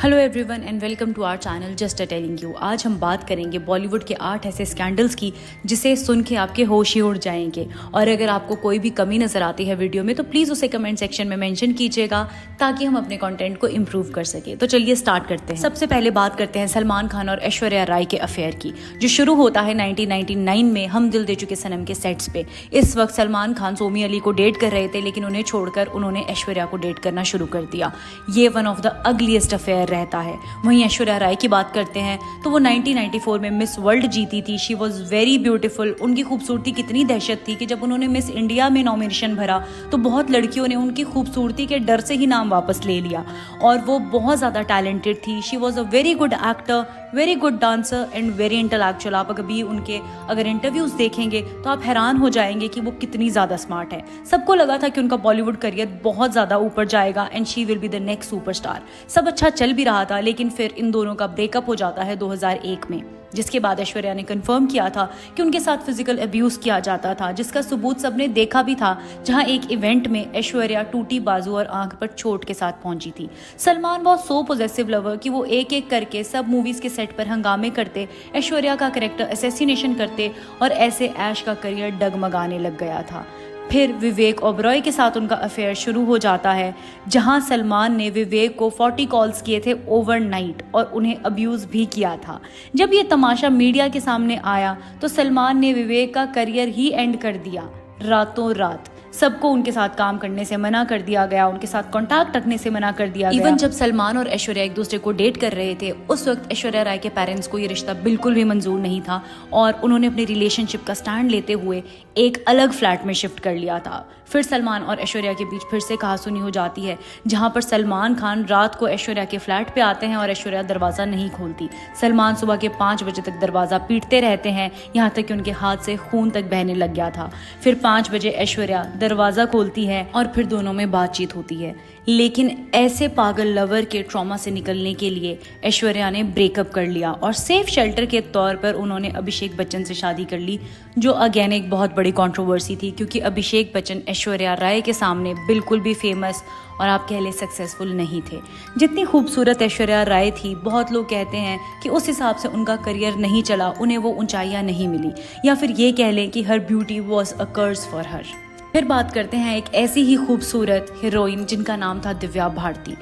Hello everyone and welcome to our channel just telling you. आज हम बात करेंगे बॉलीवुड के 8 ऐसे स्कैंडल्स की जिसे सुन के आपके होश ही उड़ जाएंगे। और अगर आपको कोई भी कमी नजर आती है वीडियो में तो प्लीज़ उसे कमेंट सेक्शन में मेंशन कीजिएगा ताकि हम अपने कंटेंट को इम्प्रूव कर सके। तो चलिए स्टार्ट करते हैं। सबसे पहले बात करते हैं सलमान खान और ऐश्वर्या राय के अफेयर की, जो शुरू होता है 1999 में हम दिल दे चुके सनम के सेट्स पे। इस वक्त सलमान खान सोमी अली को डेट कर रहे थे, लेकिन उन्हें छोड़कर उन्होंने ऐश्वर्या को डेट करना शुरू कर दिया। ये one of the ugliest affair रहता है। वहीं ऐश्वर्या राय की बात करते हैं तो वो 1994 में मिस वर्ल्ड जीती थी। She was very beautiful. उनकी खूबसूरती कितनी दहशत थी कि जब उन्होंने मिस इंडिया में नॉमिनेशन भरा तो बहुत लड़कियों ने उनकी खूबसूरती के डर से ही नाम वापस ले लिया। और वो बहुत ज़्यादा टैलेंटेड थी। She was a very good actor, very good dancer and very intellectual. आप कभी उनके अगर इंटरव्यूज देखेंगे तो आप हैरान हो जाएंगे कि वो कितनी ज़्यादा स्मार्ट है। सबको लगा था कि उनका बॉलीवुड करियर बहुत ज़्यादा ऊपर जाएगा and she will be the next superstar. सब अच्छा चल भी रहा था, लेकिन फिर इन दोनों का ब्रेकअप हो जाता है 2001 में, जिसके बाद ऐश्वर्या ने कंफर्म किया था कि उनके साथ फिजिकल अब्यूज किया जाता था, जिसका सबूत सबने देखा भी था, जहां एक इवेंट में ऐश्वर्या टूटी बाजू और आंख पर चोट के साथ पहुंची थी। Salman was so possessive lover कि वो एक एक करके सब मूवीज के सेट पर हंगामे करते, ऐश्वर्या का कैरेक्टर असैसिनेशन करते और ऐसे ऐश का करियर डगमगाने लग गया था। फिर विवेक ओबरॉय के साथ उनका अफेयर शुरू हो जाता है, जहां सलमान ने विवेक को 40 कॉल्स किए थे ओवरनाइट और उन्हें अब्यूज़ भी किया था। जब ये तमाशा मीडिया के सामने आया तो सलमान ने विवेक का करियर ही एंड कर दिया। रातों रात सबको उनके साथ काम करने से मना कर दिया गया, उनके साथ कॉन्टैक्ट रखने से मना कर दिया गया। इवन जब सलमान और ऐश्वर्या एक दूसरे को डेट कर रहे थे उस वक्त ऐश्वर्या राय के पेरेंट्स को ये रिश्ता बिल्कुल भी मंजूर नहीं था और उन्होंने अपनी रिलेशनशिप का स्टैंड लेते हुए एक अलग फ्लैट में शिफ्ट कर लिया था। फिर सलमान और ऐश्वर्या के बीच फिर से कहासुनी हो जाती है, जहां पर सलमान खान रात को ऐश्वर्या के फ्लैट पे आते हैं और ऐश्वर्या दरवाज़ा नहीं खोलती। सलमान सुबह के 5 बजे तक दरवाज़ा पीटते रहते हैं, यहाँ तक कि उनके हाथ से खून तक बहने लग गया था। फिर 5 बजे ऐश्वर्या दरवाज़ा खोलती है और फिर दोनों में बातचीत होती है। लेकिन ऐसे पागल लवर के ट्रॉमा से निकलने के लिए ऐश्वर्या ने ब्रेकअप कर लिया और सेफ शेल्टर के तौर पर उन्होंने अभिषेक बच्चन से शादी कर ली, जो अगेन एक बहुत बड़ी कंट्रोवर्सी थी, क्योंकि अभिषेक बच्चन ऐश्वर्या राय के सामने बिल्कुल भी फेमस और आप कह ले सक्सेसफुल नहीं थे। जितनी खूबसूरत ऐश्वर्या राय थी, बहुत लोग कहते हैं कि उस हिसाब से उनका करियर नहीं चला, उन्हें वो ऊंचाइयां नहीं मिली, या फिर ये कह लें कि her beauty was a curse for her. फिर बात करते हैं एक ऐसी ही खूबसूरत हीरोइन जिनका नाम था दिव्या भारती,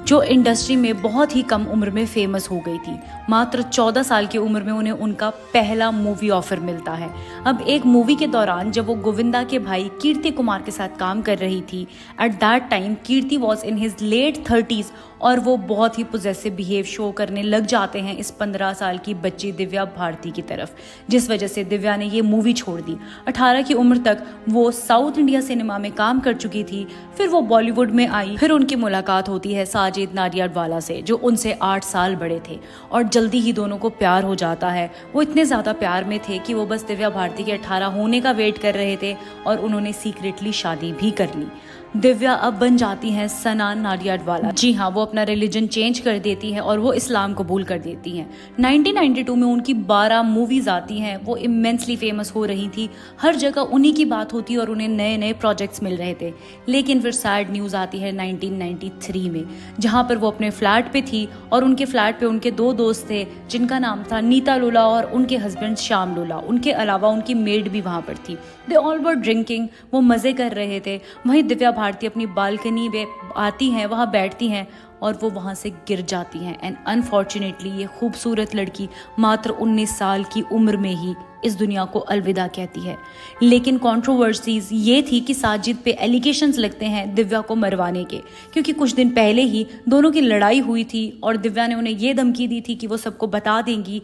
जो इंडस्ट्री में बहुत ही कम उम्र में फेमस हो गई थी। मात्र 14 साल की उम्र में उन्हें उनका पहला मूवी ऑफर मिलता है। अब एक मूवी के दौरान जब वो गोविंदा के भाई कीर्ति कुमार के साथ काम कर रही थी, at that time Kirti was in his late 30s और वो बहुत ही पोजेसिव बिहेव शो करने लग जाते हैं इस 15 साल की बच्ची दिव्या भारती की तरफ, जिस वजह से दिव्या ने ये मूवी छोड़ दी। 18 की उम्र तक वो साउथ इंडिया सिनेमा में काम कर चुकी थी। फिर वो बॉलीवुड में आई। फिर उनकी मुलाकात होती है साजिद नाडियाडवाला से, जो उनसे 8 साल बड़े थे, और जल्दी ही दोनों को प्यार हो जाता है। वो इतने ज़्यादा प्यार में थे कि वो बस दिव्या भारती के 18 होने का वेट कर रहे थे और उन्होंने सीक्रेटली शादी भी कर ली। दिव्या अब बन जाती हैं सना नाडियाडवाला। जी हाँ, वो अपना रिलीजन चेंज कर देती हैं और वो इस्लाम कबूल कर देती हैं। 1992 में उनकी 12 मूवीज आती हैं। वो इमेंसली फेमस हो रही थी, हर जगह उन्हीं की बात होती और उन्हें नए नए प्रोजेक्ट्स मिल रहे थे। लेकिन फिर सैड न्यूज़ आती है 1993 में, जहाँ पर वो अपने फ्लैट पे थी और उनके फ्लैट पे उनके 2 दोस्त थे, जिनका नाम था नीता लोला और उनके हस्बैंड श्याम लोला। उनके अलावा उनकी मेड भी वहाँ पर थी। दे ऑल वर ड्रिंकिंग, वो मज़े कर रहे थे। वहीं दिव्या भारती अपनी बालकनी में आती हैं, वहाँ बैठती हैं और वो वहाँ से गिर जाती हैं। एंड अनफॉर्चुनेटली ये खूबसूरत लड़की मात्र 19 साल की उम्र में ही इस दुनिया को अलविदा कहती है। लेकिन कंट्रोवर्सीज ये थी कि साजिद पे एलिगेशंस लगते हैं दिव्या को मरवाने के, क्योंकि कुछ दिन पहले ही दोनों की लड़ाई हुई थी और दिव्या ने उन्हें ये धमकी दी थी कि वो सबको बता देंगी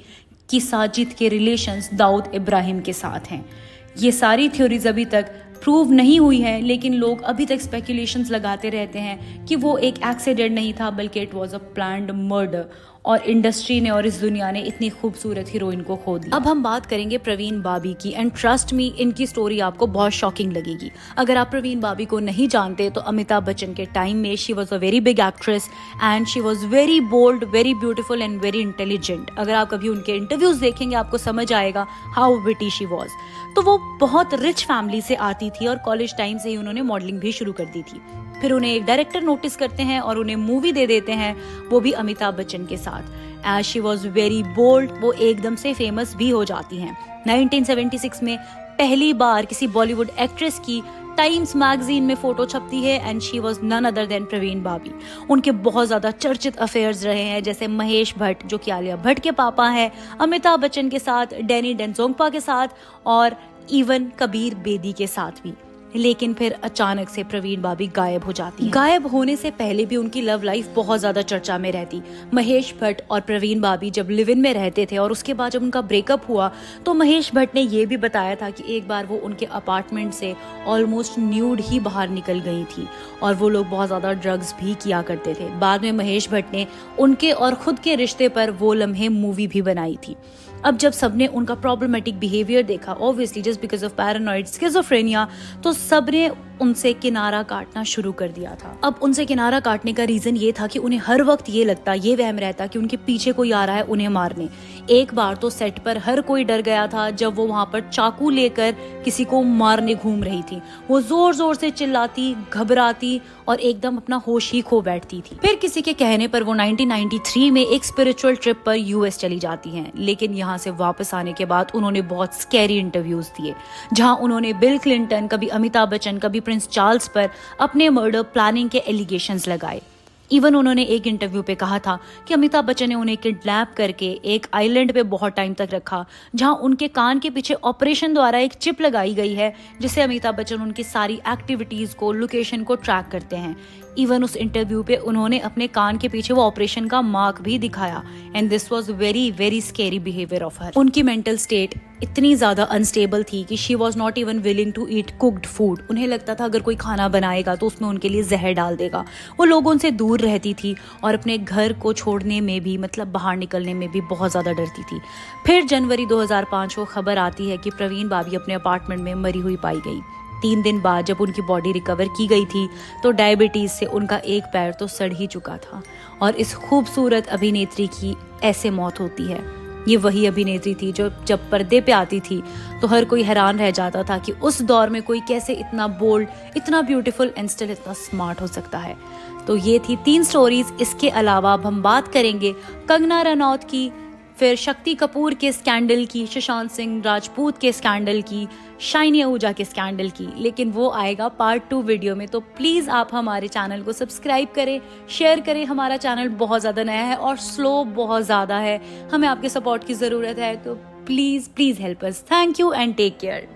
कि साजिद के रिलेशंस दाऊद इब्राहिम के साथ हैं। ये सारी थ्योरीज अभी तक प्रूव नहीं हुई है, लेकिन लोग अभी तक स्पेकुलेशंस लगाते रहते हैं कि वो एक एक्सीडेंट नहीं था, बल्कि it was a planned murder. और इंडस्ट्री ने और इस दुनिया ने इतनी खूबसूरत हीरोइन को खो दिया। अब हम बात करेंगे प्रवीण बाबी की, एंड ट्रस्ट मी, इनकी स्टोरी आपको बहुत शॉकिंग लगेगी। अगर आप प्रवीण बाबी को नहीं जानते तो अमिताभ बच्चन के टाइम में she was a very big actress and she was very bold, very beautiful and very intelligent. अगर आप कभी उनके इंटरव्यूज देखेंगे आपको समझ आएगा हाउ विटी शी वॉज। तो वो बहुत रिच फैमिली से आती थी और कॉलेज टाइम से ही उन्होंने मॉडलिंग भी शुरू कर दी थी। फिर उन्हें एक डायरेक्टर नोटिस करते हैं और उन्हें मूवी दे देते हैं, वो भी अमिताभ बच्चन के साथ। As she was very bold, वो एकदम से फेमस भी हो जाती हैं। 1976 में पहली बार किसी बॉलीवुड एक्ट्रेस की टाइम्स मैगजीन में फोटो छपती है and she was none other than Parveen Babi. उनके बहुत ज्यादा चर्चित अफेयर्स रहे हैं, जैसे महेश भट्ट जो कि आलिया भट्ट के पापा हैं, अमिताभ बच्चन के साथ, डैनी डेंजोंगपा के साथ और इवन कबीर बेदी के साथ भी। लेकिन फिर अचानक से प्रवीण बाबी गायब हो जाती हैं। गायब होने से पहले भी उनकी लव लाइफ बहुत ज्यादा चर्चा में रहती। महेश भट्ट और प्रवीण बाबी जब लिव इन में रहते थे और उसके बाद जब उनका ब्रेकअप हुआ तो महेश भट्ट ने ये भी बताया था कि एक बार वो उनके अपार्टमेंट से ऑलमोस्ट न्यूड ही बाहर निकल गई थी और वो लोग बहुत ज्यादा ड्रग्स भी किया करते थे। बाद में महेश भट्ट ने उनके और खुद के रिश्ते पर वो लम्हे मूवी भी बनाई थी। अब जब सबने उनका प्रॉब्लमेटिक बिहेवियर देखा, obviously just because of paranoid schizophrenia, तो सबने उनसे किनारा काटना शुरू कर दिया था। अब उनसे किनारा काटने का रीजन ये था कि उन्हें हर वक्त ये लगता, ये वहम रहता कि उनके पीछे कोई आ रहा है उन्हें मारने। एक बार तो सेट पर हर कोई डर गया था जब वो वहां पर चाकू लेकर किसी को मारने घूम रही थी। वो जोर जोर से चिल्लाती, घबराती और एकदम अपना होश ही खो बैठती थी। फिर किसी के कहने पर वो 1993 में एक स्पिरिचुअल ट्रिप पर यूएस चली जाती हैं, लेकिन यहाँ से वापस आने के बाद उन्होंने बहुत स्कैरी इंटरव्यूज दिए, जहां उन्होंने बिल क्लिंटन, कभी अमिताभ बच्चन, कभी प्रिंस चार्ल्स पर अपने मर्डर प्लानिंग के एलिगेशंस लगाए। इवन उन्होंने एक इंटरव्यू पे कहा था कि अमिताभ बच्चन ने उन्हें किडनैप करके एक आइलैंड पे बहुत टाइम तक रखा, जहां उनके कान के पीछे ऑपरेशन द्वारा एक चिप लगाई गई है, जिससे अमिताभ बच्चन उनकी सारी एक्टिविटीज को, लोकेशन को ट्रैक करते हैं। इवन उस इंटरव्यू पे उन्होंने अपने कान के पीछे वो ऑपरेशन का मार्क भी दिखाया and this was very very scary behaviour of her. उनकी मेंटल स्टेट इतनी ज्यादा अनस्टेबल थी कि she was not even willing to eat cooked food. उन्हें लगता था अगर कोई खाना बनाएगा तो उसमें उनके लिए जहर डाल देगा। वो लोगों से दूर रहती थी और अपने घर को छोड़ने में भी, मतलब बाहर निकलने में भी बहुत ज्यादा डरती थी। फिर जनवरी 2005 को खबर आती है कि प्रवीण बाबी अपने अपार्टमेंट में मरी हुई पाई गई। 3 दिन बाद जब उनकी बॉडी रिकवर की गई थी तो डायबिटीज से उनका एक पैर तो सड़ ही चुका था। और इस खूबसूरत अभिनेत्री की ऐसे मौत होती है। ये वही अभिनेत्री थी जो जब पर्दे पे आती थी तो हर कोई हैरान रह जाता था कि उस दौर में कोई कैसे इतना बोल्ड, इतना ब्यूटीफुल एंड स्टिल इतना स्मार्ट हो सकता है। तो ये थी 3 स्टोरीज। इसके अलावा अब हम बात करेंगे कंगना रनौत की, फिर शक्ति कपूर के स्कैंडल की, सुशांत सिंह राजपूत के स्कैंडल की, शाइनी आहूजा के स्कैंडल की, लेकिन वो आएगा पार्ट 2 वीडियो में। तो प्लीज आप हमारे चैनल को सब्सक्राइब करें, शेयर करें। हमारा चैनल बहुत ज्यादा नया है और स्लो बहुत ज्यादा है, हमें आपके सपोर्ट की जरूरत है, तो please please help us. Thank you and take care.